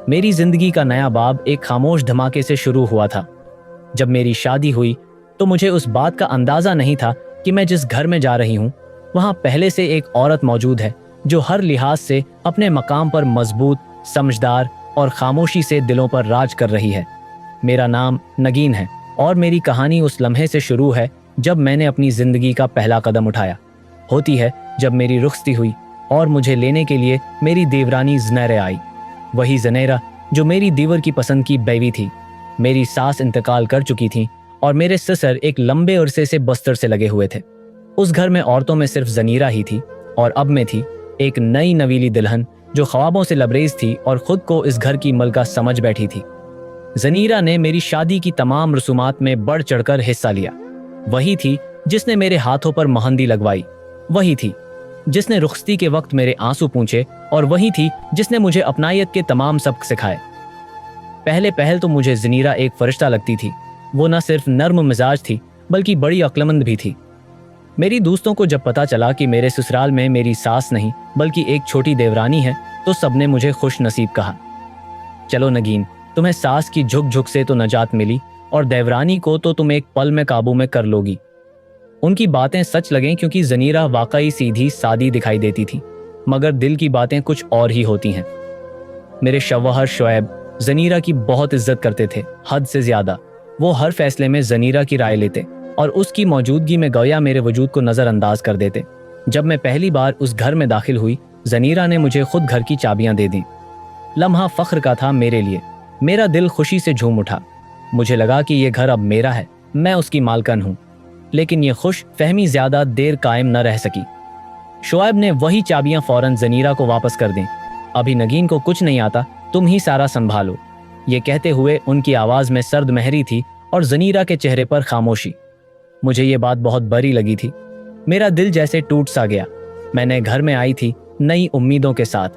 मेरी जिंदगी का नया बाब एक खामोश धमाके से शुरू हुआ था। जब मेरी शादी हुई तो मुझे उस बात का अंदाजा नहीं था कि मैं जिस घर में जा रही हूँ वहाँ पहले से एक औरत मौजूद है जो हर लिहाज से अपने मकाम पर मजबूत, समझदार और खामोशी से दिलों पर राज कर रही है। मेरा नाम नगीन है और मेरी कहानी उस लम्हे से शुरू है जब मैंने अपनी जिंदगी का पहला कदम उठाया। होती है जब मेरी रुखसती हुई और मुझे लेने के लिए मेरी देवरानी ज़नैरा आई। वही ज़नैरा जो मेरी दीवर की पसंद की बीवी थी। मेरी सास इंतकाल कर चुकी थी और मेरे ससुर एक लंबे अरसे से बस्तर से लगे हुए थे। उस घर में औरतों में सिर्फ ज़नीरा ही थी और अब मैं थी एक नई नवीली दुल्हन जो ख्वाबों से लबरेज थी और खुद को इस घर की मलका समझ बैठी थी। ज़नीरा ने मेरी शादी की तमाम रसूमात में बढ़ चढ़कर हिस्सा लिया। वही थी जिसने मेरे हाथों पर मेहंदी लगवाई, वही थी जिसने रुखसती के वक्त मेरे आंसू पूंछे और वही थी जिसने मुझे अपनायत के तमाम सबक सिखाए। पहले पहल तो मुझे ज़नीरा एक फरिश्ता लगती थी। वो न सिर्फ नर्म मिजाज थी बल्कि बड़ी अक्लमंद भी थी। मेरी दोस्तों को जब पता चला कि मेरे ससुराल में मेरी सास नहीं बल्कि एक छोटी देवरानी है तो सबने मुझे खुश नसीब कहा। चलो नगीन, तुम्हें सास की झुक झुक से तो नजात मिली और देवरानी को तो तुम एक पल में काबू में कर लोगी। उनकी बातें सच लगें क्योंकि ज़नीरा वाकई सीधी सादी दिखाई देती थी, मगर दिल की बातें कुछ और ही होती हैं। मेरे शौहर शुएब ज़नीरा की बहुत इज्जत करते थे, हद से ज्यादा। वो हर फैसले में ज़नीरा की राय लेते और उसकी मौजूदगी में गोया मेरे वजूद को नज़रअंदाज कर देते। जब मैं पहली बार उस घर में दाखिल हुई, ज़नीरा ने मुझे खुद घर की चाबियां दे दी। लम्हा फ़ख्र का था मेरे लिए। मेरा दिल खुशी से झूम उठा। मुझे लगा कि ये घर अब मेरा है, मैं उसकी मालकन हूँ। लेकिन ये खुश फहमी ज्यादा देर कायम न रह सकी। शुएब ने वही चाबियां फौरन ज़नीरा को वापस कर दें। अभी नगीन को कुछ नहीं आता, तुम ही सारा संभालो। ये कहते हुए उनकी आवाज़ में सर्द महरी थी और ज़नीरा के चेहरे पर खामोशी। मुझे ये बात बहुत बुरी लगी थी। मेरा दिल जैसे टूट सा गया। मैंने घर में आई थी नई उम्मीदों के साथ,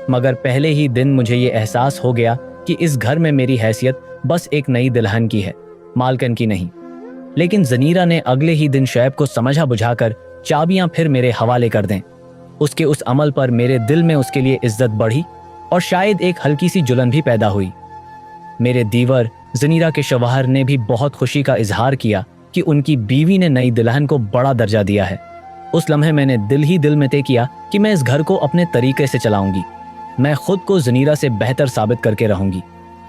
मगर पहले ही दिन मुझे ये एहसास हो गया कि इस घर में मेरी हैसियत बस एक नई दुल्हन की है, मालकन की नहीं। लेकिन ज़नीरा ने अगले ही दिन शुएब को समझा बुझाकर चाबियां फिर मेरे हवाले कर दें। उसके उस अमल पर मेरे दिल में उसके लिए इज्जत बढ़ी और शायद एक हल्की सी जुलन भी पैदा हुई। मेरे दीवर ज़नीरा के शौहर ने भी बहुत खुशी का इजहार किया कि उनकी बीवी ने नई दुल्हन को बड़ा दर्जा दिया है। उस लम्हे मैंने दिल ही दिल में तय किया कि मैं इस घर को अपने तरीके से चलाऊंगी। मैं खुद को ज़नीरा से बेहतर साबित करके रहूंगी।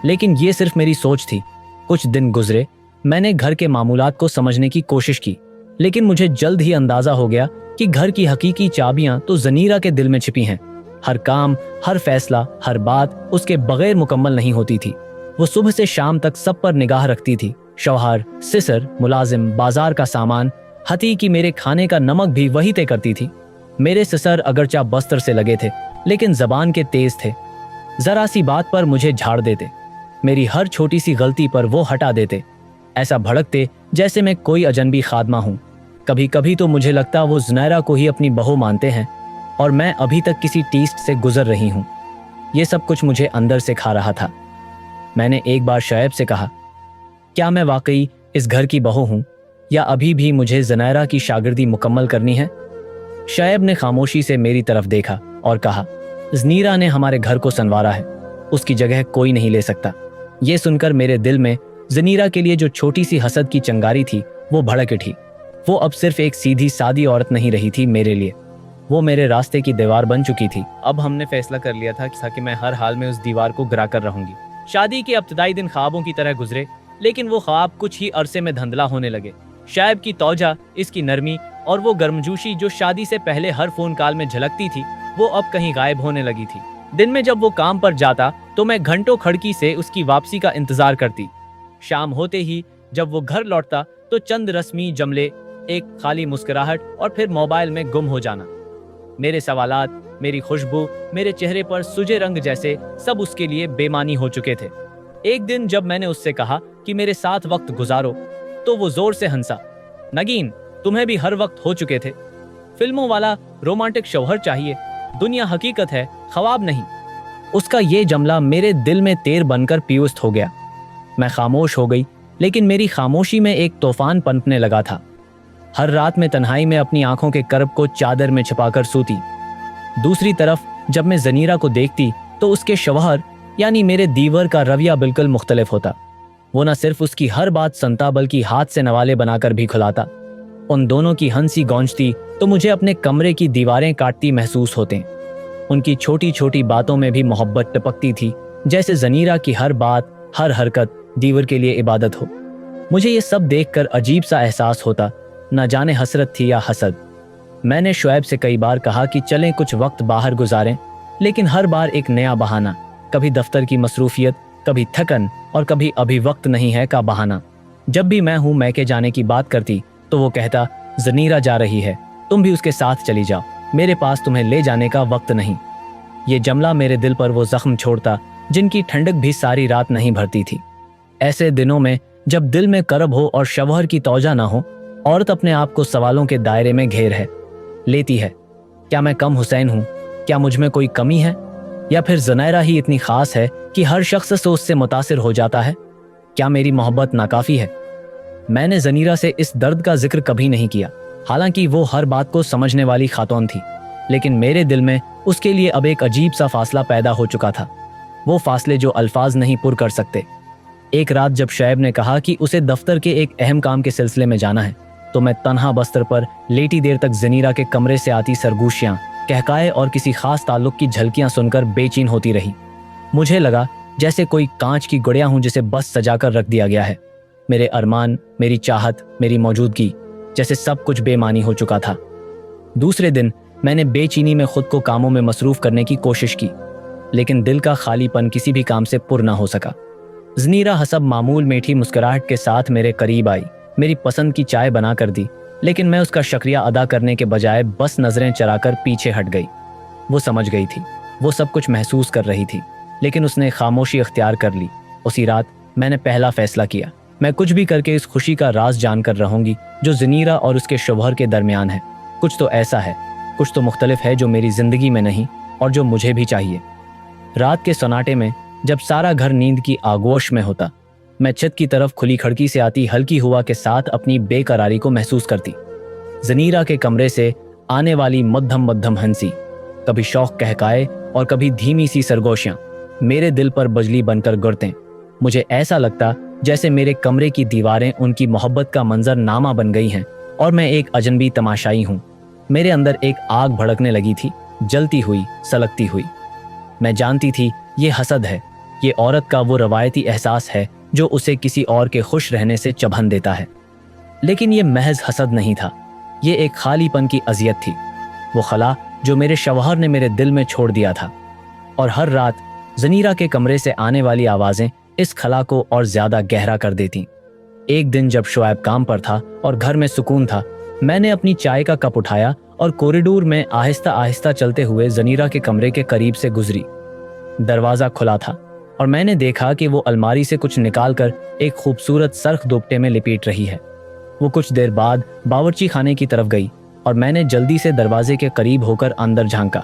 लेकिन ये सिर्फ मेरी सोच थी। कुछ दिन गुजरे, मैंने घर के मामूलात को समझने की कोशिश की, लेकिन मुझे जल्द ही अंदाजा हो गया कि घर की हकीकी चाबियां तो ज़नीरा के दिल में छिपी हैं। हर काम, हर फैसला, हर बात उसके बगैर मुकम्मल नहीं होती थी। वो सुबह से शाम तक सब पर निगाह रखती थी। शौहर, सिसर, मुलाजिम, बाजार का सामान, हती कि मेरे खाने का नमक भी वही तय करती थी। मेरे सिसर अगरचा बस्तर से लगे थे लेकिन जबान के तेज थे। जरा सी बात पर मुझे झाड़ देते, मेरी हर छोटी सी गलती पर वो हटा देते। ऐसा भड़कते जैसे मैं कोई अजनबी खादमा हूँ। कभी कभी तो मुझे लगता वो ज़नैरा को ही अपनी बहू मानते हैं और मैं अभी तक किसी टीस्ट से गुजर रही हूँ। ये सब कुछ मुझे अंदर से खा रहा था। मैंने एक बार शुएब से कहा, क्या मैं वाकई इस घर की बहू हूँ या अभी भी मुझे ज़नैरा की शागिर्दी मुकम्मल करनी है? शुएब ने खामोशी से मेरी तरफ देखा और कहा, ज़नीरा ने हमारे घर को संवारा है, उसकी जगह कोई नहीं ले सकता। ये सुनकर मेरे दिल में ज़नीरा के लिए जो छोटी सी हसद की चिंगारी थी वो भड़क उठी। वो अब सिर्फ एक सीधी सादी औरत नहीं रही थी मेरे लिए, वो मेरे रास्ते की दीवार बन चुकी थी। अब हमने फैसला कर लिया था कि मैं हर हाल में उस दीवार को गिरा कर रहूंगी। शादी के इब्तिदाई दिन ख्वाबों की तरह गुजरे, लेकिन वो ख्वाब कुछ ही अरसे में धंधला होने लगे। शुएब की तौजा, इसकी नरमी और वो गर्मजोशी जो शादी से पहले हर फोन कॉल में झलकती थी, वो अब कहीं गायब होने लगी थी। दिन में जब वो काम पर जाता तो मैं घंटों खिड़की से उसकी वापसी का इंतजार करती। शाम होते ही जब वो घर लौटता तो चंद रस्मी जमले, एक खाली मुस्कुराहट और फिर मोबाइल में गुम हो जाना। मेरे सवालात, मेरी खुशबू, मेरे चेहरे पर सुजे रंग जैसे सब उसके लिए बेमानी हो चुके थे। एक दिन जब मैंने उससे कहा कि मेरे साथ वक्त गुजारो तो वो जोर से हंसा। नगीन, तुम्हें भी हर वक्त हो चुके थे। फिल्मों वाला रोमांटिक शौहर चाहिए, दुनिया हकीकत है, ख्वाब नहीं। उसका ये जमला मेरे दिल में तेर बनकर पियुस्त हो गया। मैं खामोश हो गई, लेकिन मेरी खामोशी में एक तूफान पनपने लगा था। हर रात में तन्हाई में अपनी आंखों के करब को चादर में छिपाकर सोती। दूसरी तरफ जब मैं ज़नीरा को देखती तो उसके शौहर यानी मेरे दीवर का रवैया बिल्कुल मुख्तलिफ होता। वो न सिर्फ उसकी हर बात सुनता बल्कि हाथ से नवाले बनाकर भी खिलाता। उन दोनों की हंसी गूंजती तो मुझे अपने कमरे की दीवारें काटती महसूस होते। उनकी छोटी छोटी बातों में भी मोहब्बत टपकती थी, जैसे ज़नीरा की हर बात, हर हरकत दीवर के लिए इबादत हो। मुझे ये सब देखकर अजीब सा एहसास होता, न जाने हसरत थी या हसद। मैंने शुएब से कई बार कहा कि चलें कुछ वक्त बाहर गुजारें, लेकिन हर बार एक नया बहाना, कभी दफ्तर की मसरूफियत, कभी थकन और कभी अभी वक्त नहीं है का बहाना। जब भी मैं मैके जाने की बात करती तो वो कहता, ज़नीरा जा रही है, तुम भी उसके साथ चली जाओ, मेरे पास तुम्हें ले जाने का वक्त नहीं। ये जमला मेरे दिल पर वो जख्म छोड़ता जिनकी ठंडक भी सारी रात नहीं भरती थी। ऐसे दिनों में जब दिल में करब हो और शवहर की तौजा ना हो, औरत अपने आप को सवालों के दायरे में घेर लेती है। क्या मैं कम हुसैन हूँ? क्या मुझ में कोई कमी है? या फिर ज़नीरा ही इतनी खास है कि हर शख्स से उससे मुतासिर हो जाता है? क्या मेरी मोहब्बत नाकाफी है? मैंने ज़नीरा से इस दर्द का जिक्र कभी नहीं किया, हालांकि वो हर बात को समझने वाली खातून थी, लेकिन मेरे दिल में उसके लिए अब एक अजीब सा फासला पैदा हो चुका था। वो फासले जो अल्फाज नहीं पुर कर सकते। एक रात जब शुएब ने कहा कि उसे दफ्तर के एक अहम काम के सिलसिले में जाना है, तो मैं तन्हा बस्तर पर लेटी देर तक ज़नीरा के कमरे से आती सरगोशियाँ, कहकाए और किसी खास ताल्लुक की झलकियाँ सुनकर बेचैन होती रही। मुझे लगा जैसे कोई कांच की गुड़िया हूँ जिसे बस सजाकर रख दिया गया है। मेरे अरमान, मेरी चाहत, मेरी मौजूदगी, जैसे सब कुछ बेमानी हो चुका था। दूसरे दिन मैंने बेचैनी में खुद को कामों में मसरूफ करने की कोशिश की, लेकिन दिल का खालीपन किसी भी काम से पुर ना हो सका। ज़नीरा हसब मामूल मीठी मुस्कुराहट के साथ मेरे करीब आई, मेरी पसंद की चाय बना कर दी, लेकिन मैं उसका शुक्रिया अदा करने के बजाय बस नजरें चराकर पीछे हट गई। वो समझ गई थी, वो सब कुछ महसूस कर रही थी, लेकिन उसने खामोशी इख्तियार कर ली। उसी रात मैंने पहला फैसला किया, मैं कुछ भी करके इस खुशी का राज जानकर रहूंगी जो ज़नीरा और उसके शौहर के दरमियान है। कुछ तो ऐसा है, कुछ तो मुख्तलिफ है जो मेरी जिंदगी में नहीं और जो मुझे भी चाहिए। रात के सन्नाटे में जब सारा घर नींद की आगोश में होता, मैं छत की तरफ खुली खिड़की से आती हल्की हवा के साथ अपनी बेकरारी को महसूस करती। ज़नीरा के कमरे से आने वाली मध्यम मध्यम हंसी, कभी शौक कहकाए और कभी धीमी सी सरगोशियां मेरे दिल पर बजली बनकर गिरतें। मुझे ऐसा लगता जैसे मेरे कमरे की दीवारें उनकी मोहब्बत का मंजरनामा बन गई हैं और मैं एक अजनबी तमाशाई हूँ। मेरे अंदर एक आग भड़कने लगी थी, जलती हुई, सलगती हुई। मैं जानती थी ये हसद है, ये औरत का वो रवायती एहसास है जो उसे किसी और के खुश रहने से चबन देता है। लेकिन ये महज हसद नहीं था, ये एक खालीपन की अजियत थी, वो खला जो मेरे शौहर ने मेरे दिल में छोड़ दिया था। और हर रात ज़नीरा के कमरे से आने वाली आवाज़ें इस खला को और ज़्यादा गहरा कर देती। एक दिन जब शुएब काम पर था और घर में सुकून था, मैंने अपनी चाय का कप उठाया और कॉरिडोर में आहिस्ता आहिस्ता चलते हुए ज़नीरा के कमरे के करीब से गुजरी। दरवाज़ा खुला था और मैंने देखा कि वो अलमारी से कुछ निकालकर एक खूबसूरत सर्ख दुपट्टे में लिपेट रही है। वो कुछ देर बाद बावर्ची खाने की तरफ गई और मैंने जल्दी से दरवाजे के करीब होकर अंदर झांका।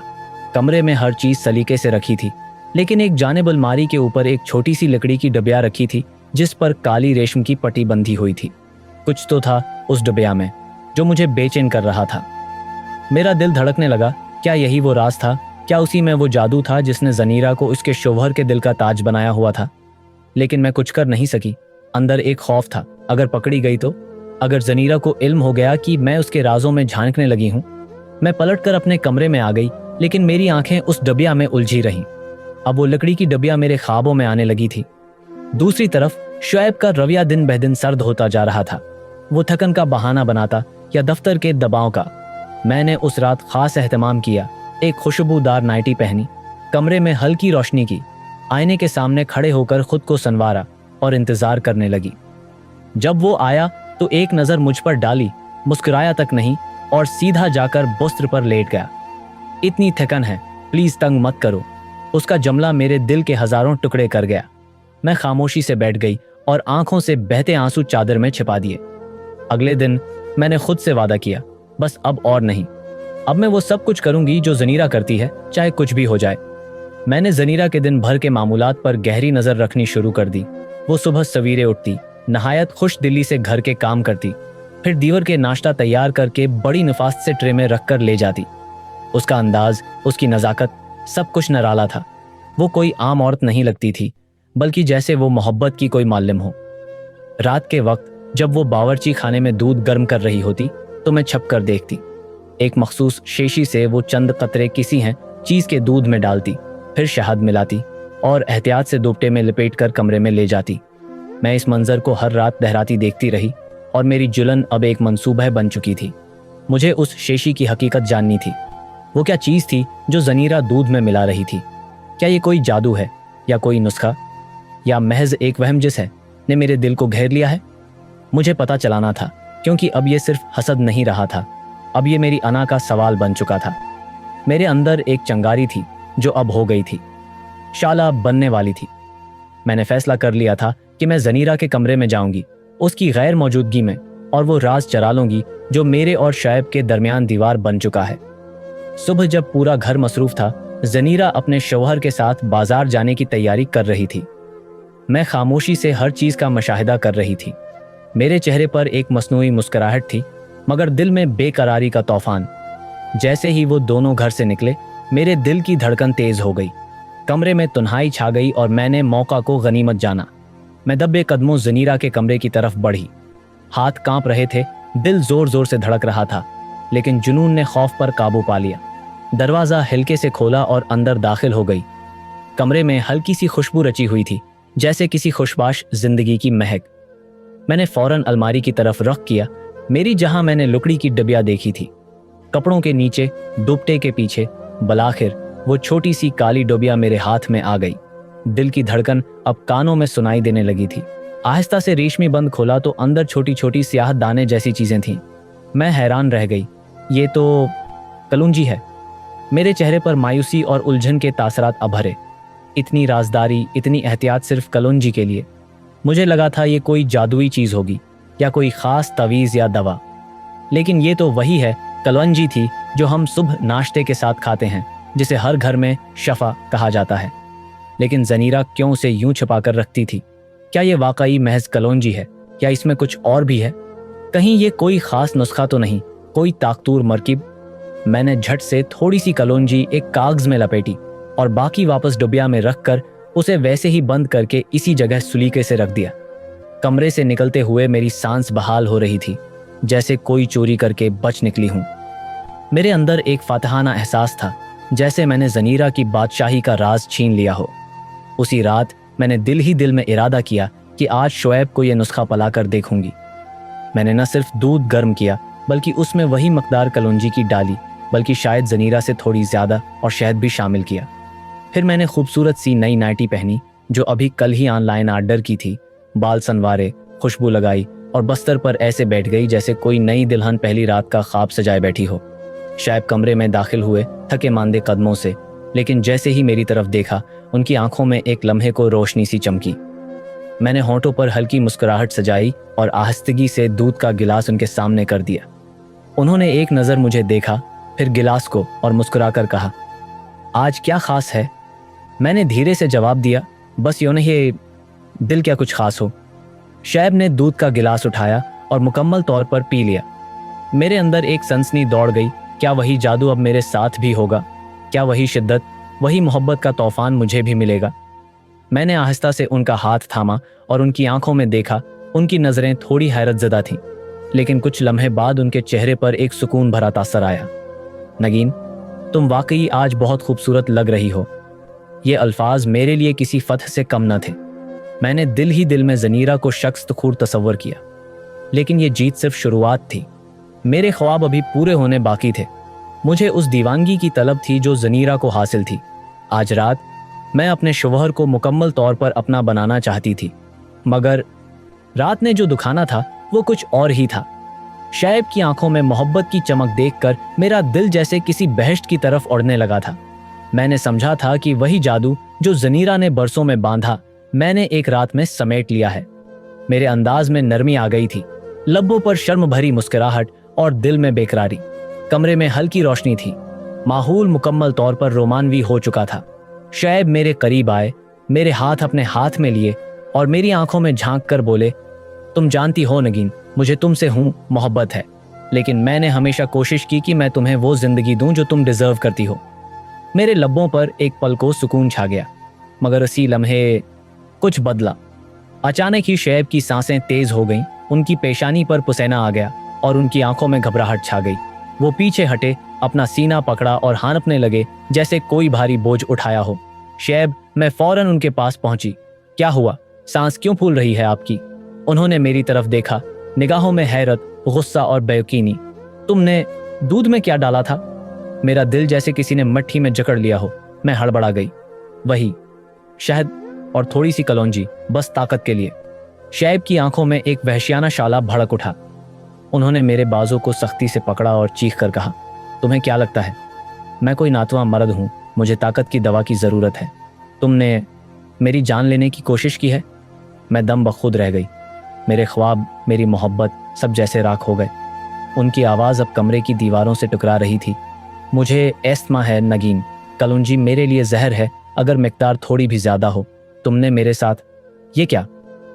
कमरे में हर चीज़ सलीके से रखी थी, लेकिन एक जानिब अलमारी के ऊपर एक छोटी सी लकड़ी की डबिया रखी थी जिस पर काली रेशम की पट्टी बंधी हुई थी। कुछ तो था उस डबिया में जो मुझे बेचैन कर रहा था। मेरा दिल धड़कने लगा। क्या यही वो राज था? क्या उसी में वो जादू था जिसने ज़नीरा को उसके शौहर के दिल का ताज बनाया हुआ था? लेकिन मैं कुछ कर नहीं सकी। अंदर एक खौफ था, अगर पकड़ी गई तो, अगर ज़नीरा को इल्म हो गया कि मैं उसके राजों में झांकने लगी हूँ। मैं पलटकर अपने कमरे में आ गई, लेकिन मेरी आंखें उस डबिया में उलझी रहीं। अब वो लकड़ी की डबिया मेरे ख्वाबों में आने लगी थी। दूसरी तरफ शुएब का रवैया दिन ब दिन सर्द होता जा रहा था। वो थकन का बहाना बनाता या दफ्तर के दबाव का। मैंने उस रात खास एहतमाम किया, एक खुशबूदार नाइटी पहनी, कमरे में हल्की रोशनी की, आईने के सामने खड़े होकर खुद को संवारा और इंतजार करने लगी। जब वो आया तो एक नज़र मुझ पर डाली, मुस्कुराया तक नहीं और सीधा जाकर बिस्तर पर लेट गया। इतनी थकन है, प्लीज़ तंग मत करो। उसका जमला मेरे दिल के हजारों टुकड़े कर गया। मैं खामोशी से बैठ गई और आंखों से बहते आंसू चादर में छिपा दिए। अगले दिन मैंने खुद से वादा किया, बस अब और नहीं। अब मैं वो सब कुछ करूंगी जो ज़नीरा करती है, चाहे कुछ भी हो जाए। मैंने ज़नीरा के दिन भर के मामूलात पर गहरी नज़र रखनी शुरू कर दी। वो सुबह सवेरे उठती, नहायत खुश दिली से घर के काम करती, फिर दीवर के नाश्ता तैयार करके बड़ी नफास्त से ट्रे में रख कर ले जाती। उसका अंदाज, उसकी नज़ाकत, सब कुछ निराला था। वो कोई आम औरत नहीं लगती थी, बल्कि जैसे वो मोहब्बत की कोई मालिम हो। रात के वक्त जब वो बावर्ची खाने में दूध गर्म कर रही होती तो मैं छप कर देखती। एक मखसूस शेशी से वो चंद कतरे किसी हैं चीज के दूध में डालती, फिर शहद मिलाती और एहतियात से दुपट्टे में लपेट कर कमरे में ले जाती। मैं इस मंजर को हर रात दहराती देखती रही और मेरी जुलन अब एक मंसूबा बन चुकी थी। मुझे उस शेशी की हकीकत जाननी थी। वो क्या चीज थी जो ज़नीरा दूध में मिला रही थी? क्या ये कोई जादू है या कोई नुस्खा, या महज एक वहम जिस है ने मेरे दिल को घेर लिया है? मुझे पता चलाना था, क्योंकि अब ये सिर्फ हसद नहीं रहा था, अब ये मेरी अना का सवाल बन चुका था। मेरे अंदर एक चंगारी थी जो अब हो गई थी, शाला बनने वाली थी। मैंने फैसला कर लिया था कि मैं ज़नीरा के कमरे में जाऊंगी उसकी गैर मौजूदगी में, और वो राज चरा लूंगी जो मेरे और शायब के दरमियान दीवार बन चुका है। सुबह जब पूरा घर मसरूफ था, ज़नीरा अपने शौहर के साथ बाजार जाने की तैयारी कर रही थी। मैं खामोशी से हर चीज का मशाहिदा कर रही थी। मेरे चेहरे पर एक मसनूई मुस्कुराहट थी, मगर दिल में बेकरारी का तूफान। जैसे ही वो दोनों घर से निकले, मेरे दिल की धड़कन तेज हो गई। कमरे में तन्हाई छा गई और मैंने मौका को गनीमत जाना। मैं दब्बे कदमों ज़नीरा के कमरे की तरफ बढ़ी। हाथ कांप रहे थे, दिल जोर जोर से धड़क रहा था, लेकिन जुनून ने खौफ पर काबू पा लिया। दरवाज़ा हल्के से खोला और अंदर दाखिल हो गई। कमरे में हल्की सी खुशबू रची हुई थी, जैसे किसी खुशबाश जिंदगी की महक। मैंने फौरन अलमारी की तरफ रुख किया, मेरी जहां मैंने लकड़ी की डबिया देखी थी। कपड़ों के नीचे, दुपट्टे के पीछे, बलाखिर वो छोटी सी काली डोबिया मेरे हाथ में आ गई। दिल की धड़कन अब कानों में सुनाई देने लगी थी। आहिस्ता से रेशमी बंद खोला तो अंदर छोटी छोटी स्याह दाने जैसी चीजें थीं। मैं हैरान रह गई। ये तो कलुंजी है। मेरे चेहरे पर मायूसी और उलझन के तासरात अभरे। इतनी राजदारी, इतनी एहतियात सिर्फ कलुंजी के लिए। मुझे लगा था ये कोई जादुई चीज होगी या कोई खास तवीज़ या दवा, लेकिन ये तो वही है, कलवंजी थी जो हम सुबह नाश्ते के साथ खाते हैं, जिसे हर घर में शफा कहा जाता है। लेकिन ज़नीरा क्यों उसे यूं छुपा कर रखती थी? क्या ये वाकई महज कलौंजी है या इसमें कुछ और भी है? कहीं ये कोई खास नुस्खा तो नहीं, कोई ताकतूर मरकिब? मैंने झट से थोड़ी सी कलौंजी एक कागज में लपेटी और बाकी वापस डुबिया में रखकर उसे वैसे ही बंद करके इसी जगह सुलीके से रख दिया। कमरे से निकलते हुए मेरी सांस बहाल हो रही थी, जैसे कोई चोरी करके बच निकली हूं। मेरे अंदर एक फातहाना एहसास था, जैसे मैंने ज़नीरा की बादशाही का राज छीन लिया हो। उसी रात मैंने दिल ही दिल में इरादा किया कि आज शोएब को यह नुस्खा पला कर देखूंगी। मैंने न सिर्फ दूध गर्म किया, बल्कि उसमें वही मकदार कलौंजी की डाली, बल्कि शायद ज़नीरा से थोड़ी ज़्यादा, और शहद भी शामिल किया। फिर मैंने खूबसूरत सी नई नाइटी पहनी जो अभी कल ही ऑनलाइन ऑर्डर की थी, बाल संवारे, खुशबू लगाई और बस्तर पर ऐसे बैठ गई जैसे कोई नई दुल्हन पहली रात का ख्वाब सजाए बैठी हो। शायद कमरे में दाखिल हुए थके मांदे कदमों से, लेकिन जैसे ही मेरी तरफ देखा, उनकी आंखों में एक लम्हे को रोशनी सी चमकी। मैंने होंठों पर हल्की मुस्कुराहट सजाई और आहिस्तगी से दूध का गिलास उनके सामने कर दिया। उन्होंने एक नज़र मुझे देखा, फिर गिलास को, और मुस्कुराकर कहा, आज क्या खास है? मैंने धीरे से जवाब दिया, बस यूं नहीं, दिल क्या कुछ खास हो। शैब ने दूध का गिलास उठाया और मुकम्मल तौर पर पी लिया। मेरे अंदर एक सनसनी दौड़ गई। क्या वही जादू अब मेरे साथ भी होगा? क्या वही शिद्दत, वही मोहब्बत का तूफान मुझे भी मिलेगा? मैंने आहिस्ता से उनका हाथ थामा और उनकी आंखों में देखा। उनकी नज़रें थोड़ी हैरत ज़दा थीं, लेकिन कुछ लम्हे बाद उनके चेहरे पर एक सुकून भरा तासर आया। नगीन, तुम वाकई आज बहुत खूबसूरत लग रही हो। ये अल्फाज मेरे लिए किसी फतह से कम न थे। मैंने दिल ही दिल में ज़नीरा को शख्स तखूर तसव्वुर किया, लेकिन ये जीत सिर्फ शुरुआत थी। मेरे ख्वाब अभी पूरे होने बाकी थे। मुझे उस दीवानगी की तलब थी जो ज़नीरा को हासिल थी। आज रात मैं अपने शौहर को मुकम्मल तौर पर अपना बनाना चाहती थी, मगर रात ने जो दुखाना था वो कुछ और ही था। शैब की आंखों में मोहब्बत की चमक देखकर मेरा दिल जैसे किसी बहश्त की तरफ उड़ने लगा था। मैंने समझा था कि वही जादू जो ज़नीरा ने बरसों में बांधा, मैंने एक रात में समेट लिया है। मेरे अंदाज में नरमी आ गई थी, लब्बों पर शर्म भरी मुस्कुराहट और दिल में बेकरारी। कमरे में हल्की रोशनी थी, माहौल मुकम्मल तौर पर रोमानवी हो चुका था। शैब मेरे करीब आए, मेरे हाथ अपने हाथ में लिए और मेरी आंखों में झांक कर बोले, तुम जानती हो नगीन, मुझे तुमसे मोहब्बत है, लेकिन मैंने हमेशा कोशिश की कि मैं तुम्हें वो जिंदगी दूं जो तुम डिजर्व करती हो। मेरे लब्बों पर एक पल को सुकून छा गया। मगर उसी लम्हे कुछ बदला। अचानक ही शैब की सांसें तेज हो गईं, उनकी पेशानी पर पसीना आ गया और उनकी आंखों में घबराहट छा गई। वो पीछे हटे, अपना सीना पकड़ा और हांफने लगे जैसे कोई भारी बोझ उठाया हो। शैब, मैं फौरन उनके पास पहुंची। क्या हुआ? सांस क्यों फूल रही है आपकी? उन्होंने मेरी तरफ देखा, निगाहों में हैरत, गुस्सा और बेयकीनी। तुमने दूध में क्या डाला था? मेरा दिल जैसे किसी ने मट्ठी में जकड़ लिया हो। मैं हड़बड़ा गई। वही, शहद और थोड़ी सी कलौंजी, बस ताकत के लिए। शैब की आंखों में एक वहशियाना शाला भड़क उठा। उन्होंने मेरे बाजू को सख्ती से पकड़ा और चीख कर कहा, तुम्हें क्या लगता है मैं कोई नातवा मर्द हूं? मुझे ताकत की दवा की ज़रूरत है। तुमने मेरी जान लेने की कोशिश की है। मैं दम बखुद रह गई। मेरे ख्वाब, मेरी मोहब्बत सब जैसे राख हो गए। उनकी आवाज़ अब कमरे की दीवारों से टकरा रही थी। मुझे एस्थमा है नगीन, कलौंजी मेरे लिए जहर है अगर मिकदार थोड़ी भी ज़्यादा हो। तुमने मेरे साथ ये क्या?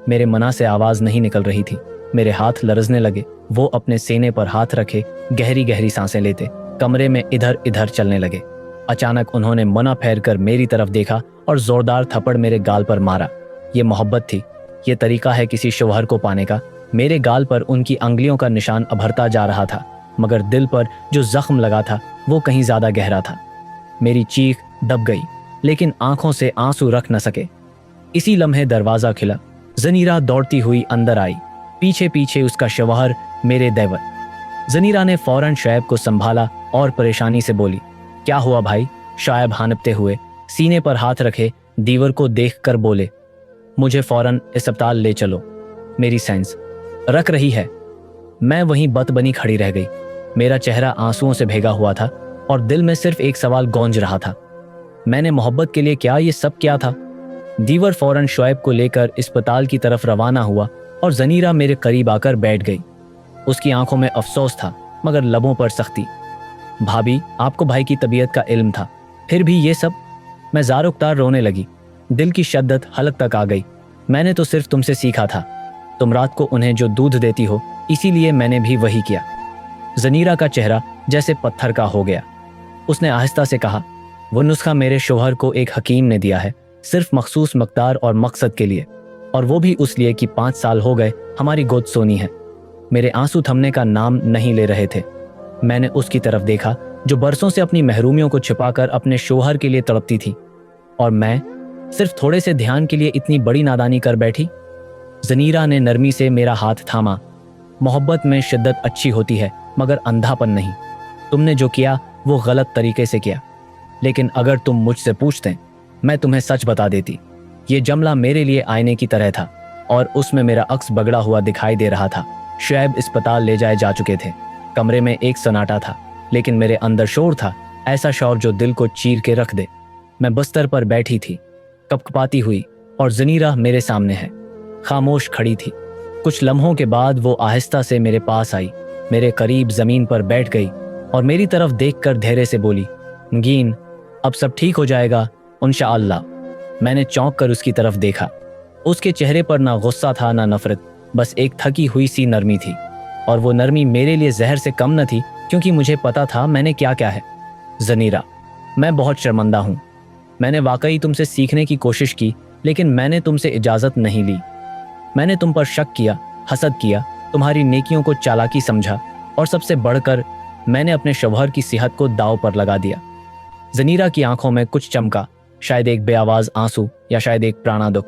मेरे मना से आवाज़ नहीं निकल रही थी। मेरे हाथ लरजने लगे। वो अपने सीने पर हाथ रखे गहरी गहरी सांसें लेते कमरे में इधर इधर चलने लगे। अचानक उन्होंने मना फेर कर मेरी तरफ देखा और जोरदार थप्पड़ मेरे गाल पर मारा। ये मोहब्बत थी? ये तरीका है किसी शौहर को पाने का? मेरे गाल पर उनकी अंगुलियों का निशान अभरता जा रहा था, मगर दिल पर जो जख्म लगा था वो कहीं ज्यादा गहरा था। मेरी चीख दब गई, लेकिन आंखों से आंसू रख न सके। इसी लम्हे दरवाजा खुला। जनीरा दौड़ती हुई अंदर आई, पीछे पीछे उसका शौहर, मेरे देवर। जनीरा ने फौरन शोएब को संभाला और परेशानी से बोली, क्या हुआ भाई? शोएब हानपते हुए सीने पर हाथ रखे दीवर को देखकर बोले, मुझे फौरन अस्पताल ले चलो, मेरी सेंस रख रही है। मैं वहीं बत बनी खड़ी रह गई। मेरा चेहरा आंसुओं से भीगा हुआ था और दिल में सिर्फ एक सवाल गूंज रहा था, मैंने मोहब्बत के लिए क्या ये सब किया था? दीवर फौरन शोएब को लेकर अस्पताल की तरफ रवाना हुआ और जनीरा मेरे करीब आकर बैठ गई। उसकी आंखों में अफसोस था, मगर लबों पर सख्ती। भाभी, आपको भाई की तबीयत का इल्म था, फिर भी ये सब? मैं ज़ार-उक्तार रोने लगी। दिल की शद्दत हलक तक आ गई। मैंने तो सिर्फ तुमसे सीखा था। तुम रात को उन्हें जो दूध देती हो, इसीलिए मैंने भी वही किया। जनीरा का चेहरा जैसे पत्थर का हो गया। उसने आहिस्ता से कहा, वो नुस्खा मेरे शोहर को एक हकीम ने दिया है, सिर्फ मखसूस मकदार और मकसद के लिए, और वो भी उस लिए कि 5 साल हो गए हमारी गोद सोनी है। मेरे आंसू थमने का नाम नहीं ले रहे थे। मैंने उसकी तरफ देखा जो बरसों से अपनी महरूमियों को छिपाकर अपने शोहर के लिए तड़पती थी, और मैं सिर्फ थोड़े से ध्यान के लिए इतनी बड़ी नादानी कर बैठी। जनीरा ने नरमी से मेरा हाथ थामा। मोहब्बत में शिद्दत अच्छी होती है, मगर अंधापन नहीं। तुमने जो किया वो गलत तरीके से किया, लेकिन अगर तुम मुझसे पूछते मैं तुम्हें सच बता देती। ये जमला मेरे लिए आईने की तरह था और उसमें मेरा अक्स बगड़ा हुआ दिखाई दे रहा था। शोएब अस्पताल ले जाए जा चुके थे। कमरे में एक सन्नाटा था, लेकिन मेरे अंदर शोर था, ऐसा शोर जो दिल को चीर के रख दे। मैं बिस्तर पर बैठी थी, कपकपाती हुई, और जनीरा मेरे सामने है, खामोश खड़ी थी। कुछ लम्हों के बाद वो आहिस्ता से मेरे पास आई, मेरे करीब जमीन पर बैठ गई और मेरी तरफ देखकर धैर्य से बोली, नगीन, अब सब ठीक हो जाएगा इंशाअल्लाह। मैंने चौंक कर उसकी तरफ देखा। उसके चेहरे पर ना गुस्सा था ना नफरत, बस एक थकी हुई सी नरमी थी, और वो नरमी मेरे लिए जहर से कम न थी, क्योंकि मुझे पता था मैंने क्या क्या है। जनीरा, मैं बहुत शर्मिंदा हूँ। मैंने वाकई तुमसे सीखने की कोशिश की, लेकिन मैंने तुमसे इजाज़त नहीं ली। मैंने तुम पर शक किया, हसद किया, तुम्हारी नेकियों को चालाकी समझा, और सबसे बढ़कर मैंने अपने शौहर की सेहत को दांव पर लगा दिया। जनीरा की आंखों में कुछ चमका, शायद एक बेआवाज आंसू या शायद एक प्राणा दुख।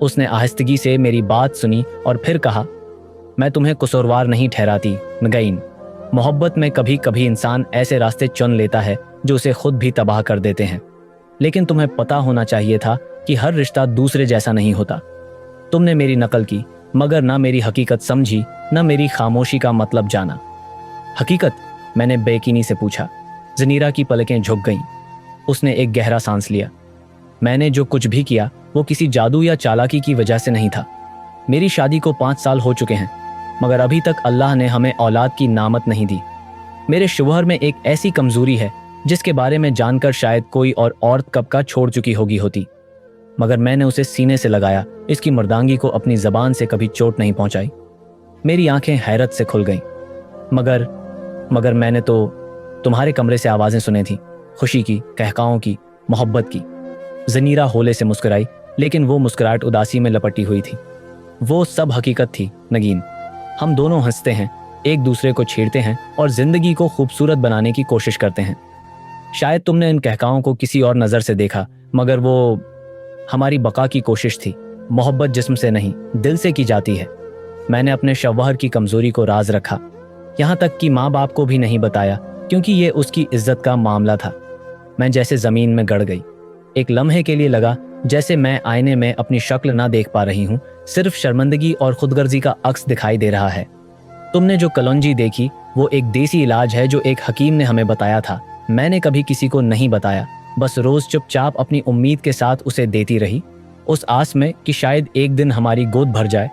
उसने आहिस्तगी से मेरी बात सुनी और फिर कहा, मैं तुम्हें कसूरवार नहीं ठहराती नगीन। मोहब्बत में कभी कभी इंसान ऐसे रास्ते चुन लेता है जो उसे खुद भी तबाह कर देते हैं, लेकिन तुम्हें पता होना चाहिए था कि हर रिश्ता दूसरे जैसा नहीं होता। तुमने मेरी नकल की, मगर ना मेरी हकीकत समझी, ना मेरी खामोशी का मतलब जाना। हकीकत? मैंने बेयकीनी से पूछा। जनीरा की पलकें झुक गईं। उसने एक गहरा सांस लिया। मैंने जो कुछ भी किया वो किसी जादू या चालाकी की वजह से नहीं था। मेरी शादी को 5 साल हो चुके हैं, मगर अभी तक अल्लाह ने हमें औलाद की नामत नहीं दी। मेरे शौहर में एक ऐसी कमजोरी है जिसके बारे में जानकर शायद कोई और औरत कब का छोड़ चुकी होती, मगर मैंने उसे सीने से लगाया, इसकी मर्दांगी को अपनी जबान से कभी चोट नहीं पहुंचाई। मेरी आंखें हैरत से खुल गईं। मगर मैंने तो तुम्हारे कमरे से आवाजें सुनी थी, खुशी की, कहकाओं की, मोहब्बत की। ज़नीरा होले से मुस्कुराई, लेकिन वो मुस्कुराहट उदासी में लपटी हुई थी। वो सब हकीकत थी नगीन। हम दोनों हंसते हैं, एक दूसरे को छेड़ते हैं और जिंदगी को खूबसूरत बनाने की कोशिश करते हैं। शायद तुमने इन कहकाओं को किसी और नज़र से देखा, मगर वो हमारी बका की कोशिश थी। मोहब्बत जिस्म से नहीं, दिल से की जाती है। मैंने अपने शौहर की कमज़ोरी को राज रखा, यहाँ तक कि माँ बाप को भी नहीं बताया, क्योंकि ये उसकी इज्जत का मामला था। मैं जैसे ज़मीन में गड़ गई। एक लम्हे के लिए लगा जैसे मैं आईने में अपनी शक्ल ना देख पा रही हूँ, सिर्फ शर्मिंदगी और खुदगर्जी का अक्स दिखाई दे रहा है। तुमने जो कलौंजी देखी वो एक देसी इलाज है जो एक हकीम ने हमें बताया था। मैंने कभी किसी को नहीं बताया, बस रोज चुपचाप अपनी उम्मीद के साथ उसे देती रही, उस आस में कि शायद एक दिन हमारी गोद भर जाए।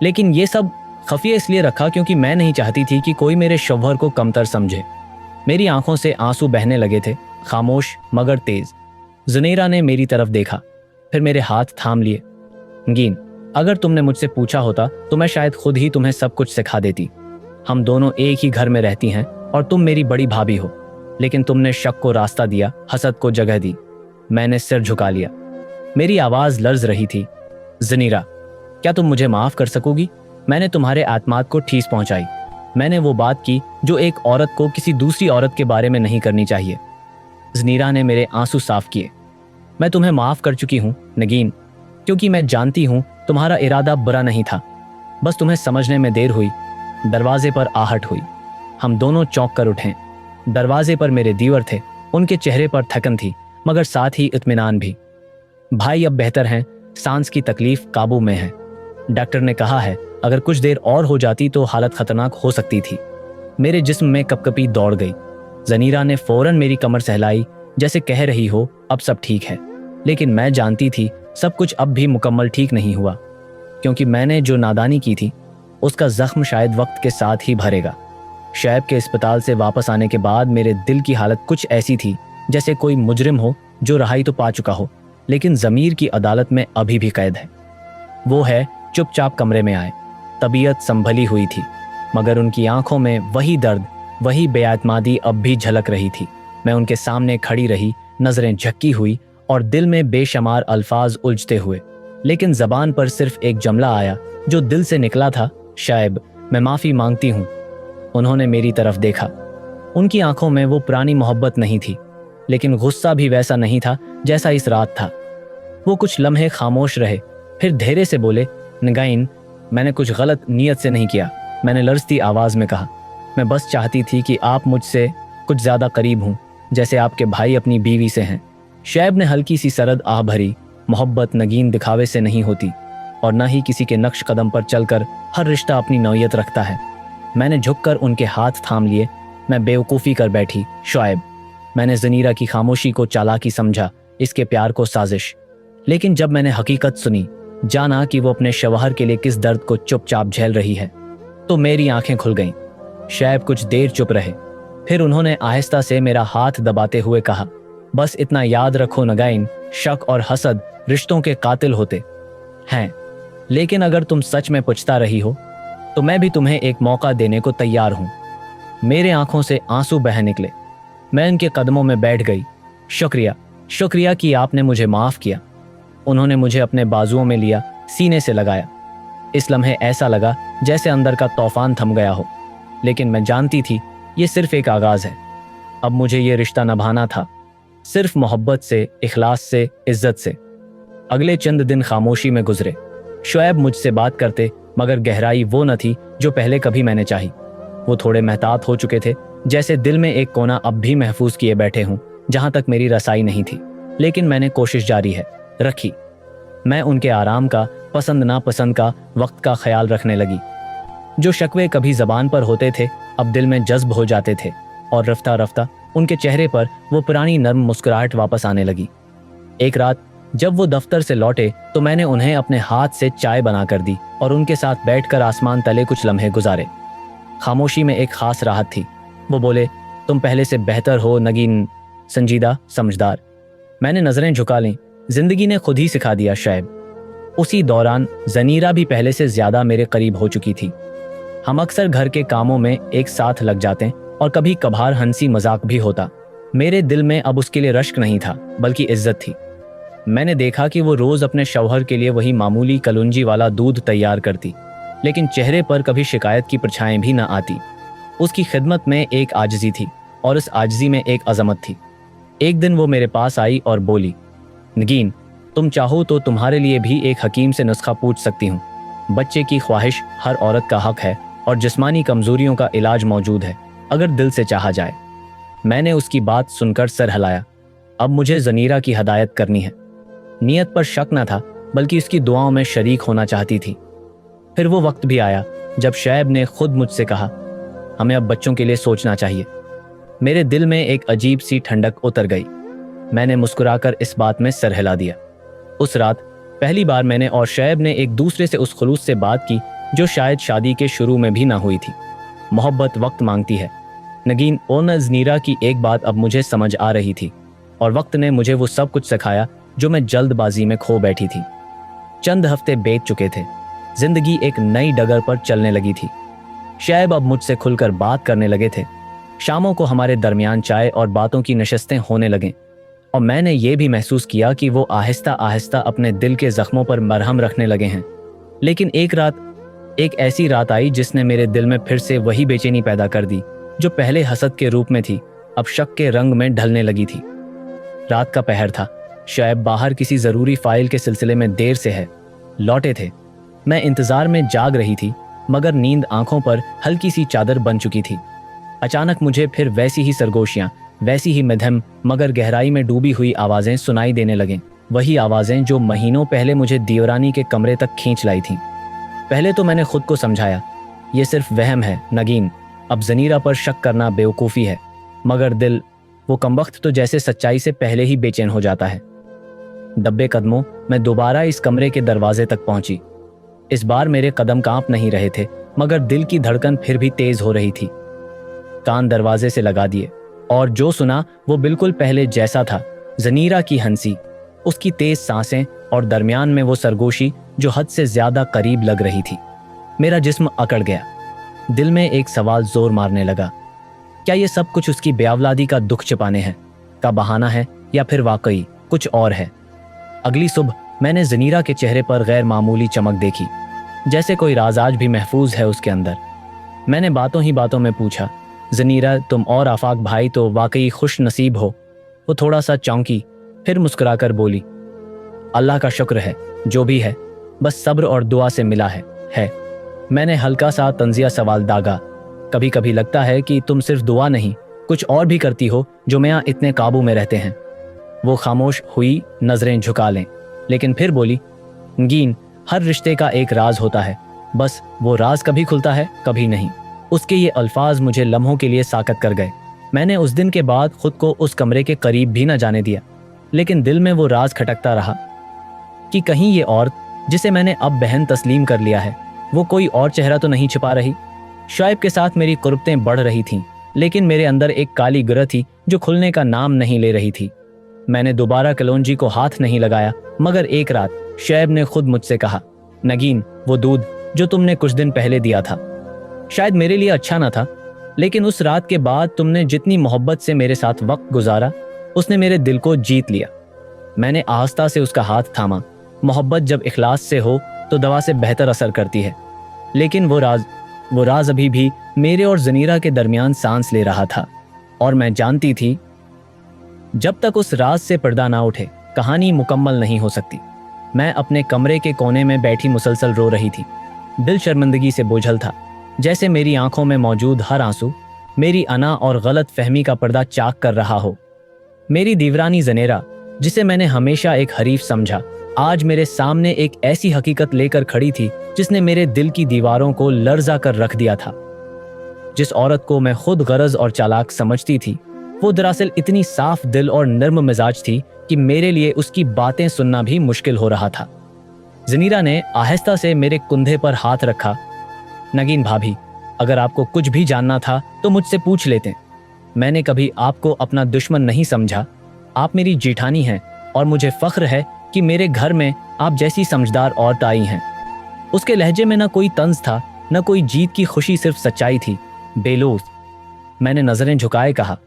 लेकिन ये सब खफिया इसलिए रखा क्योंकि मैं नहीं चाहती थी कि कोई मेरे शौहर को कमतर समझे। मेरी आंखों से आंसू बहने लगे थे, खामोश मगर तेज। ज़ुनैरा ने मेरी तरफ देखा, फिर मेरे हाथ थाम लिए। नगीन, अगर तुमने मुझसे पूछा होता तो मैं शायद खुद ही तुम्हें सब कुछ सिखा देती। हम दोनों एक ही घर में रहती हैं और तुम मेरी बड़ी भाभी हो, लेकिन तुमने शक को रास्ता दिया, हसद को जगह दी। मैंने सिर झुका लिया। मेरी आवाज़ लर्ज रही थी। ज़ुनैरा, क्या तुम मुझे माफ़ कर सकोगी? मैंने तुम्हारे आत्मात को ठेस पहुंचाई। मैंने वो बात की जो एक औरत को किसी दूसरी औरत के बारे में नहीं करनी चाहिए। ज़ुनैरा ने मेरे आंसू साफ किए। मैं तुम्हें माफ़ कर चुकी हूँ नगीन, क्योंकि मैं जानती हूँ तुम्हारा इरादा बुरा नहीं था, बस तुम्हें समझने में देर हुई। दरवाजे पर आहट हुई। हम दोनों चौंक कर उठे। दरवाजे पर मेरे दीवर थे, उनके चेहरे पर थकन थी मगर साथ ही इत्मीनान भी। भाई अब बेहतर हैं, सांस की तकलीफ काबू में है। डॉक्टर ने कहा है अगर कुछ देर और हो जाती तो हालत खतरनाक हो सकती थी। मेरे जिस्म में कपकपी दौड़ गई। ज़ुनैरा ने फौरन मेरी कमर सहलाई, जैसे कह रही हो अब सब ठीक है। लेकिन मैं जानती थी सब कुछ अब भी मुकम्मल ठीक नहीं हुआ, क्योंकि मैंने जो नादानी की थी उसका जख्म शायद वक्त के साथ ही भरेगा। शैब के अस्पताल से वापस आने के बाद मेरे दिल की हालत कुछ ऐसी थी जैसे कोई मुजरिम हो जो रहाई तो पा चुका हो, लेकिन ज़मीर की अदालत में अभी भी कैद है। वो है चुपचाप कमरे में आए। तबीयत संभली हुई थी, मगर उनकी आंखों में वही दर्द, वही बेआतमादी अब भी झलक रही थी। मैं उनके सामने खड़ी रही, नजरें झक्की हुई और दिल में बेशुमार अल्फाज उलझते हुए, लेकिन जबान पर सिर्फ एक जुमला आया जो दिल से निकला था, शायब मैं माफ़ी मांगती हूँ। उन्होंने मेरी तरफ देखा। उनकी आंखों में वो पुरानी मोहब्बत नहीं थी, लेकिन गुस्सा भी वैसा नहीं था जैसा इस रात था। वो कुछ लम्हे खामोश रहे, फिर धैर्य से बोले, नगाइन, मैंने कुछ गलत नीयत से नहीं किया। मैंने लरजती आवाज़ में कहा, मैं बस चाहती थी कि आप मुझसे कुछ ज़्यादा करीब हों, जैसे आपके भाई अपनी बीवी से हैं। शैब ने हल्की सी सरद आह भरी। मोहब्बत नगीन दिखावे से नहीं होती, और न ही किसी के नक्श कदम पर चलकर हर रिश्ता अपनी नौयत रखता है। मैंने झुककर उनके हाथ थाम लिए। मैं बेवकूफ़ी कर बैठी। शुएब, मैंने ज़ुनैरा की खामोशी को चालाकी समझा, इसके प्यार को साजिश। लेकिन जब मैंने हकीकत सुनी, जाना कि वो अपने शौहर के लिए किस दर्द को चुपचाप झेल रही है, तो मेरी आंखें खुल गईं। शैब कुछ देर चुप रहे, फिर उन्होंने आहिस्ता से मेरा हाथ दबाते हुए कहा, बस इतना याद रखो नगाइन, शक और हसद रिश्तों के कातिल होते हैं। लेकिन अगर तुम सच में पुछता रही हो तो मैं भी तुम्हें एक मौका देने को तैयार हूं। मेरे आंखों से आंसू बह निकले। मैं उनके कदमों में बैठ गई। शुक्रिया, शुक्रिया कि आपने मुझे माफ़ किया। उन्होंने मुझे अपने बाजुओं में लिया, सीने से लगाया। इस लम्हे ऐसा लगा जैसे अंदर का तूफान थम गया हो, लेकिन मैं जानती थी ये सिर्फ एक आगाज़ है। अब मुझे ये रिश्ता निभाना था, सिर्फ मोहब्बत से, इखलास से, इज्जत से। अगले चंद दिन खामोशी में गुजरे। शुएब मुझसे बात करते, मगर गहराई वो न थी जो पहले कभी मैंने चाही। वो थोड़े महतात हो चुके थे, जैसे दिल में एक कोना अब भी महफूज किए बैठे हूँ जहाँ तक मेरी रसाई नहीं थी। लेकिन मैंने कोशिश जारी रखी। मैं उनके आराम का, पसंद नापसंद का, वक्त का ख्याल रखने लगी। जो शक्वे कभी जबान पर होते थे अब दिल में जज्ब हो जाते थे, और रफ्ता रफ्ता उनके चेहरे पर वो पुरानी नर्म मुस्कुराहट वापस आने लगी। एक रात जब वो दफ्तर से लौटे तो मैंने उन्हें अपने हाथ से चाय बना कर दी और उनके साथ बैठकर आसमान तले कुछ लम्हे गुजारे। खामोशी में एक खास राहत थी। वो बोले, तुम पहले से बेहतर हो नगीन, संजीदा, समझदार। मैंने नज़रें झुका लीं। जिंदगी ने खुद ही सिखा दिया शायद। उसी दौरान ज़ुनैरा भी पहले से ज़्यादा मेरे करीब हो चुकी थी। हम अक्सर घर के कामों में एक साथ लग जाते और कभी कभार हंसी मजाक भी होता। मेरे दिल में अब उसके लिए रश्क नहीं था, बल्कि इज्जत थी। मैंने देखा कि वो रोज अपने शौहर के लिए वही मामूली कलुंजी वाला दूध तैयार करती, लेकिन चेहरे पर कभी शिकायत की परछाएं भी न आती। उसकी खिदमत में एक आजिज़ी थी और इस आजिज़ी में एक अजमत थी। एक दिन वो मेरे पास आई और बोली, नगीन, तुम चाहो तो तुम्हारे लिए भी एक हकीम से नुस्खा पूछ सकती हूँ। बच्चे की ख्वाहिश हर औरत का हक है और जिस्मानी कमजोरियों का इलाज मौजूद है अगर दिल से चाहा जाए। मैंने उसकी बात सुनकर सर हिलाया। अब मुझे ज़नीरा की हदायत करनी है। नीयत पर शक न था, बल्कि उसकी दुआओं में शरीक होना चाहती थी। फिर वो वक्त भी आया जब शैब ने खुद मुझसे कहा, हमें अब बच्चों के लिए सोचना चाहिए। मेरे दिल में एक अजीब सी ठंडक उतर गई। मैंने मुस्कुराकर इस बात में सर हिला दिया। उस रात पहली बार मैंने और शैब ने एक दूसरे से उस खुलूस से बात की जो शायद शादी के शुरू में भी ना हुई थी। मोहब्बत वक्त मांगती है। नगीन और ज़नीरा की एक बात अब मुझे समझ आ रही थी और वक्त ने मुझे वो सब कुछ सिखाया जो मैं जल्दबाजी में खो बैठी थी। चंद हफ्ते बीत चुके थे। जिंदगी एक नई डगर पर चलने लगी थी। शैब अब मुझसे खुलकर बात करने लगे थे। शामों को हमारे दरमियान चाय और बातों की नशस्तें होने लगें और मैंने ये भी महसूस किया कि वो आहिस्ता आहिस्ता अपने दिल के जख्मों पर मरहम रखने लगे हैं। लेकिन एक ऐसी रात आई जिसने मेरे दिल में फिर से वही बेचैनी पैदा कर दी जो पहले हसद के रूप में थी, अब शक के रंग में ढलने लगी थी। रात का पहर था। शैब बाहर किसी ज़रूरी फाइल के सिलसिले में देर से लौटे थे। मैं इंतज़ार में जाग रही थी, मगर नींद आंखों पर हल्की सी चादर बन चुकी थी। अचानक मुझे फिर वैसी ही सरगोशियाँ, वैसी ही मध्यम मगर गहराई में डूबी हुई आवाज़ें सुनाई देने लगें। वही आवाज़ें जो महीनों पहले मुझे दीवरानी के कमरे तक खींच लाई थीं। पहले तो मैंने खुद को समझाया, ये सिर्फ वहम है नगीन, अब ज़नीरा पर शक करना बेवकूफ़ी है। मगर दिल, वो कमबख्त तो जैसे सच्चाई से पहले ही बेचैन हो जाता है। दब्बे कदमों मैं दोबारा इस कमरे के दरवाजे तक पहुंची। इस बार मेरे कदम कांप नहीं रहे थे, मगर दिल की धड़कन फिर भी तेज हो रही थी। कान दरवाजे से लगा दिए और जो सुना वो बिल्कुल पहले जैसा था। ज़नीरा की हंसी, उसकी तेज सांसें और दरमियान में वो सरगोशी जो हद से ज्यादा करीब लग रही थी। मेरा जिस्म अकड़ गया। दिल में एक सवाल जोर मारने लगा, क्या ये सब कुछ उसकी बेअवलादी का दुख छिपाने हैं का बहाना है या फिर वाकई कुछ और है? अगली सुबह मैंने ज़नीरा के चेहरे पर गैर मामूली चमक देखी, जैसे कोई राज आज भी महफूज है उसके अंदर। मैंने बातों ही बातों में पूछा, ज़नीरा, तुम और आफाक भाई तो वाकई खुश नसीब हो। वो थोड़ा सा चौंकी, फिर मुस्कुराकर बोली, अल्लाह का शुक्र है, जो भी है बस सब्र और दुआ से मिला है। मैंने हल्का सा तंजिया सवाल दागा, कभी कभी लगता है कि तुम सिर्फ दुआ नहीं कुछ और भी करती हो जो मैं यहाँ इतने काबू में रहते हैं। वो खामोश हुई, नजरें झुका लें, लेकिन फिर बोली, नगीन, हर रिश्ते का एक राज होता है, बस वो राज कभी खुलता है कभी नहीं। उसके ये अल्फाज मुझे लम्हों के लिए साकत कर गए। मैंने उस दिन के बाद खुद को उस कमरे के करीब भी न जाने दिया, लेकिन दिल में वो राज खटकता रहा कि कहीं ये औरत जिसे मैंने अब बहन तस्लीम कर लिया है, वो कोई और चेहरा तो नहीं छिपा रही। शोएब के साथ मेरी कुर्बतें बढ़ रही थीं, लेकिन मेरे अंदर एक काली ग्रह थी जो खुलने का नाम नहीं ले रही थी। मैंने दोबारा कलौंजी को हाथ नहीं लगाया, मगर एक रात शोएब ने खुद मुझसे कहा, नगीन, वो दूध जो तुमने कुछ दिन पहले दिया था शायद मेरे लिए अच्छा ना था, लेकिन उस रात के बाद तुमने जितनी मोहब्बत से मेरे साथ वक्त गुजारा उसने मेरे दिल को जीत लिया। मैंने आहिस्ता से उसका हाथ थामा। मोहब्बत जब इखलास से हो तो दवा से बेहतर असर करती है। लेकिन वो राज अभी भी मेरे और ज़नीरा के दरमियान सांस ले रहा था, और मैं जानती थी जब तक उस राज से पर्दा ना उठे कहानी मुकम्मल नहीं हो सकती। मैं अपने कमरे के कोने में बैठी मुसलसल रो रही थी। दिल शर्मिंदगी से बोझल था, जैसे मेरी आंखों में मौजूद हर आंसू मेरी अना और गलत फहमी का पर्दा चाक कर रहा हो। मेरी दीवरानी ज़नीरा, जिसे मैंने हमेशा एक हरीफ समझा, आज मेरे सामने एक ऐसी हकीकत लेकर खड़ी थी जिसने मेरे दिल की दीवारों को लर्जा कर रख दिया था। जिस औरत को मैं खुद गरज और चालाक समझती थी, वो दरअसल इतनी साफ दिल और नर्म मिजाज थी कि मेरे लिए उसकी बातें सुनना भी मुश्किल हो रहा था। ज़नीरा ने आहिस्ता से मेरे कुंधे पर हाथ रखा। नगीन भाभी, अगर आपको कुछ भी जानना था तो मुझसे पूछ लेते। मैंने कभी आपको अपना दुश्मन नहीं समझा। आप मेरी जेठानी हैं और मुझे फख्र है कि मेरे घर में आप जैसी समझदार औरत आई हैं। उसके लहजे में न कोई तंज था, न कोई जीत की खुशी, सिर्फ सच्चाई थी, बेलौस। मैंने नजरें झुकाए कहा,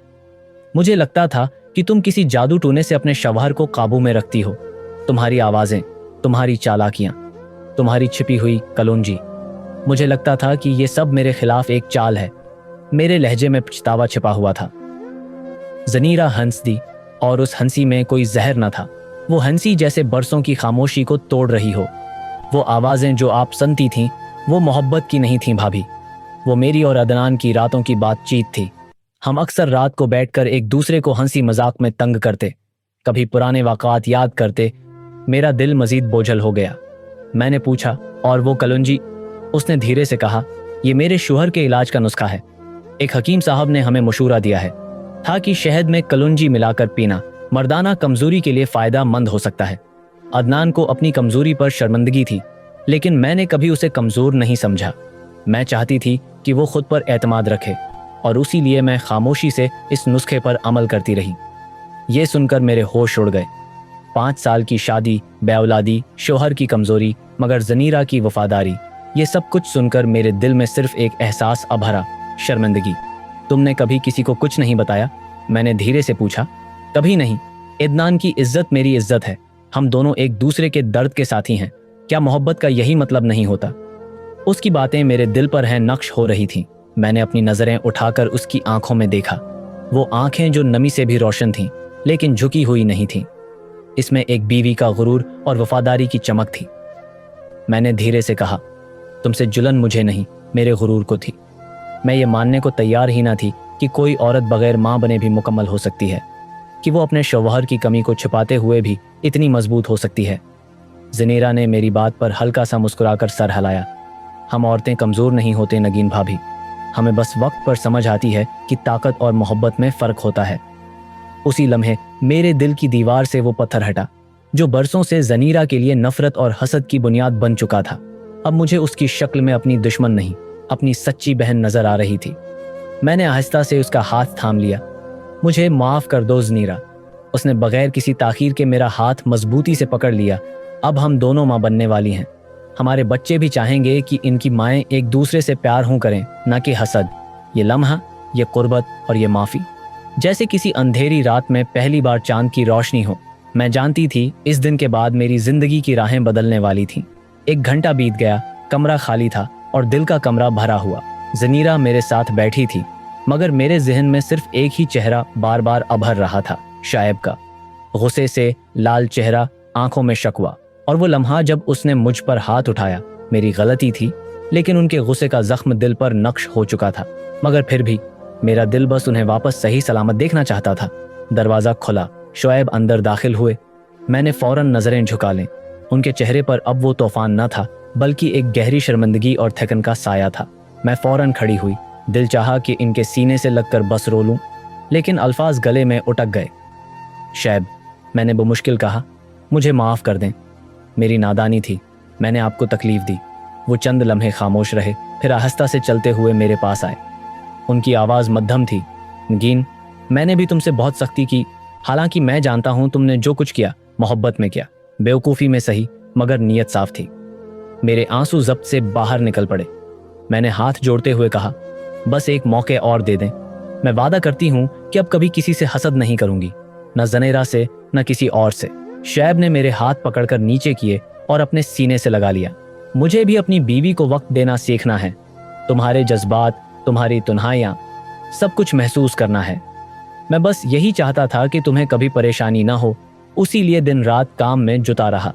मुझे लगता था कि तुम किसी जादू टूने से अपने शवहर को काबू में रखती हो। तुम्हारी आवाज़ें, तुम्हारी चालाकियाँ, तुम्हारी छिपी हुई कलौंजी। मुझे लगता था कि ये सब मेरे खिलाफ एक चाल है। मेरे लहजे में पछतावा छिपा हुआ था। ज़नीरा हंस दी और उस हंसी में कोई जहर न था। वो हंसी जैसे बरसों की खामोशी को तोड़ रही हो। वो आवाज़ें जो आप सुनती थीं वो मोहब्बत की नहीं थीं भाभी, वो मेरी और अदनान की रातों की बातचीत थी। हम अक्सर रात को बैठकर एक दूसरे को हंसी मजाक में तंग करते, कभी पुराने वाक़ात याद करते। मेरा दिल मजीद बोझल हो गया। मैंने पूछा, और वो कलौंजी? उसने धीरे से कहा, ये मेरे शोहर के इलाज का नुस्खा है। एक हकीम साहब ने हमें मशूरा दिया है था कि शहद में कलौंजी मिलाकर पीना मर्दाना कमजोरी के लिए फ़ायदा मंद हो सकता है। अदनान को अपनी कमजोरी पर शर्मिंदगी थी, लेकिन मैंने कभी उसे कमज़ोर नहीं समझा। मैं चाहती थी कि वो खुद पर एतमाद रखे, और उसी लिए मैं खामोशी से इस नुस्खे पर अमल करती रही। ये सुनकर मेरे होश उड़ गए। 5 साल की शादी, बेऔलादी, शोहर की कमजोरी, मगर ज़नीरा की वफादारी, ये सब कुछ सुनकर मेरे दिल में सिर्फ एक एहसास अभरा, शर्मिंदगी। तुमने कभी किसी को कुछ नहीं बताया? मैंने धीरे से पूछा। कभी नहीं। अदनान की इज्जत मेरी इज्जत है। हम दोनों एक दूसरे के दर्द के साथी हैं। क्या मोहब्बत का यही मतलब नहीं होता? उसकी बातें मेरे दिल पर हैं नक्श हो रही थीं। मैंने अपनी नज़रें उठाकर उसकी आंखों में देखा। वो आंखें जो नमी से भी रोशन थीं, लेकिन झुकी हुई नहीं थीं। इसमें एक बीवी का गुरूर और वफादारी की चमक थी। मैंने धीरे से कहा, तुमसे जुलन मुझे नहीं, मेरे गुरूर को थी। मैं ये मानने को तैयार ही ना थी कि कोई औरत बगैर माँ बने भी मुकम्मल हो सकती है, कि वो अपने शौहर की कमी को छिपाते हुए भी इतनी मजबूत हो सकती है। ज़नीरा ने मेरी बात पर हल्का सा मुस्कुराकर सर हिलाया। हम औरतें कमज़ोर नहीं होते नगीन भाभी, हमें बस वक्त पर समझ आती है कि ताकत और मोहब्बत में फ़र्क होता है। उसी लम्हे मेरे दिल की दीवार से वो पत्थर हटा जो बरसों से ज़नीरा के लिए नफ़रत और हसद की बुनियाद बन चुका था। अब मुझे उसकी शक्ल में अपनी दुश्मन नहीं, अपनी सच्ची बहन नज़र आ रही थी। मैंने आहिस्ता से उसका हाथ थाम लिया। मुझे माफ़ कर दो ज़नीरा। उसने बगैर किसी ताख़ीर के मेरा हाथ मजबूती से पकड़ लिया। अब हम दोनों माँ बनने वाली हैं। हमारे बच्चे भी चाहेंगे कि इनकी माएँ एक दूसरे से प्यार हों करें, ना कि हसद। ये लम्हा, ये कुर्बत और ये माफ़ी जैसे किसी अंधेरी रात में पहली बार चांद की रोशनी हो। मैं जानती थी इस दिन के बाद मेरी ज़िंदगी की राहें बदलने वाली थीं। 1 घंटा बीत गया, कमरा खाली था और दिल का कमरा भरा हुआ। ज़नीरा मेरे साथ बैठी थी, मगर मेरे जहन में सिर्फ एक ही चेहरा बार बार अभर रहा था, शायब का। गुस्से से लाल चेहरा, आंखों में शकवा। और वो लम्हा जब उसने मुझ पर हाथ उठाया, मेरी गलती थी, लेकिन उनके गुस्से का जख्म दिल पर नक्श हो चुका था। मगर फिर भी मेरा दिल बस उन्हें वापस सही सलामत देखना चाहता था। दरवाज़ा खुला, शोएब अंदर दाखिल हुए। मैंने फौरन नज़रें झुका लें। उनके चेहरे पर अब वो तूफान न था, बल्कि एक गहरी शर्मिंदगी और थकन का साया था। मैं फौरन खड़ी हुई। दिल चाहा कि इनके सीने से लगकर बस रो लूं, लेकिन अल्फाज गले में उटक गए। शैब, मैंने बमुश्किल कहा, मुझे माफ़ कर दें, मेरी नादानी थी, मैंने आपको तकलीफ़ दी। वो चंद लम्हे खामोश रहे, फिर आहिस्ता से चलते हुए मेरे पास आए। उनकी आवाज़ मध्यम थी। नगीन, मैंने भी तुमसे बहुत सख्ती की, हालांकि मैं जानता हूँ तुमने जो कुछ किया मोहब्बत में किया, बेवकूफ़ी में सही, मगर नीयत साफ थी। मेरे आंसू ज़ब्त से बाहर निकल पड़े। मैंने हाथ जोड़ते हुए कहा, बस एक मौके और दे दें। मैं वादा करती हूँ कि अब कभी किसी से हसद नहीं करूँगी, न ज़नीरा से न किसी और से। शैब ने मेरे हाथ पकड़कर नीचे किए और अपने सीने से लगा लिया। मुझे भी अपनी बीवी को वक्त देना सीखना है। तुम्हारे जज्बात, तुम्हारी तन्हाइयाँ, सब कुछ महसूस करना है। मैं बस यही चाहता था कि तुम्हें कभी परेशानी ना हो, उसी लिए दिन रात काम में जुटा रहा।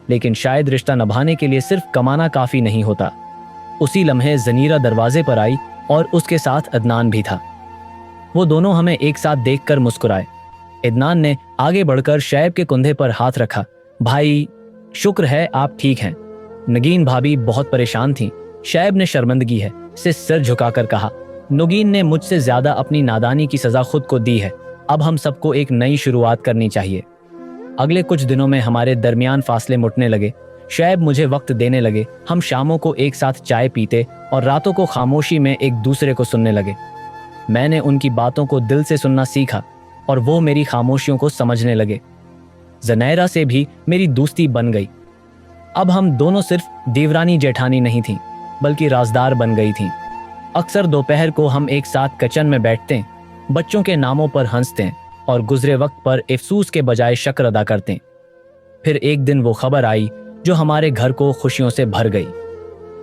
लेकिन शायद रिश्ता निभाने के लिए सिर्फ कमाना काफ़ी नहीं होता। उसी लम्हे ज़नीरा दरवाजे पर आई और उसके साथ अदनान भी था। वो दोनों हमें एक साथ देखकर मुस्कुराए। अदनान ने आगे बढ़कर शैब के कंधे पर हाथ रखा। भाई, शुक्र है आप ठीक हैं। नगीन भाभी बहुत परेशान थीं। शैब ने शर्मिंदगी है से सिर झुकाकर कहा, नगीन ने मुझसे ज्यादा अपनी नादानी की सजा खुद को दी है। अब हम सबको एक नई शुरुआत करनी चाहिए। अगले कुछ दिनों में हमारे दरमियान फासले मुटने लगे। शैब मुझे वक्त देने लगे। हम शामों को एक साथ चाय पीते और रातों को खामोशी में एक दूसरे को सुनने लगे। मैंने उनकी बातों को दिल से सुनना सीखा और वो मेरी खामोशियों को समझने लगे। ज़नीरा से भी मेरी दोस्ती बन गई। अब हम दोनों सिर्फ देवरानी जेठानी नहीं थीं, बल्कि राजदार बन गई थीं। अक्सर दोपहर को हम एक साथ किचन में बैठते, बच्चों के नामों पर हंसते और गुजरे वक्त पर अफसोस के बजाय शक्र अदा करते। फिर एक दिन वो खबर आई जो हमारे घर को खुशियों से भर गई।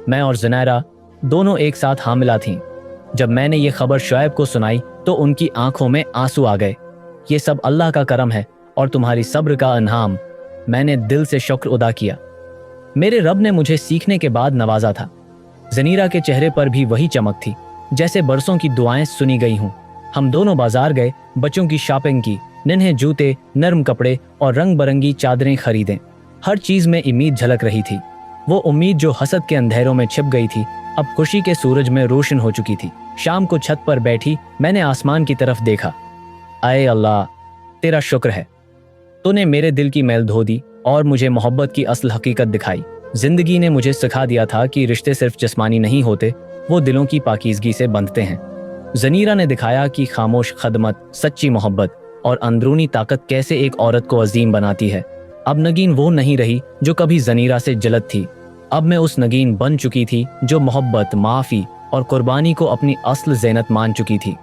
मैं और ज़ुनैरा दोनों एक साथ हामिला थीं। जब मैंने ये खबर शुएब को सुनाई तो उनकी आंखों में आंसू आ गए। ये सब अल्लाह का करम है और तुम्हारी सब्र का इनाम। मैंने दिल से शुक्र अदा किया। मेरे रब ने मुझे सीखने के बाद नवाजा था। ज़नीरा के चेहरे पर भी वही चमक थी, जैसे बरसों की दुआएं सुनी गई हों। हम दोनों बाजार गए, बच्चों की शॉपिंग की, नन्हे जूते, नर्म कपड़े और रंग बरंगी चादरें खरीदें। हर चीज में उम्मीद झलक रही थी। वो उम्मीद जो हसद के अंधेरों में छिप गई थी, अब खुशी के सूरज में रोशन हो चुकी थी। शाम को छत पर बैठी मैंने आसमान की तरफ देखा। आए अल्लाह, तेरा शुक्र है, तूने मेरे दिल की मैल धो दी और मुझे मोहब्बत की असल हकीकत दिखाई। जिंदगी ने मुझे सिखा दिया था कि रिश्ते सिर्फ जिस्मानी नहीं होते, वो दिलों की पाकीज़गी से बंधते हैं। ज़नीरा ने दिखाया कि खामोश खदमत, सच्ची मोहब्बत और अंदरूनी ताकत कैसे एक औरत को अजीम बनाती है। अब नगीन वो नहीं रही जो कभी ज़नीरा से जलत थी। अब मैं उस नगीन बन चुकी थी जो मोहब्बत, माफ़ी और कुर्बानी को अपनी असल ज़ीनत मान चुकी थी।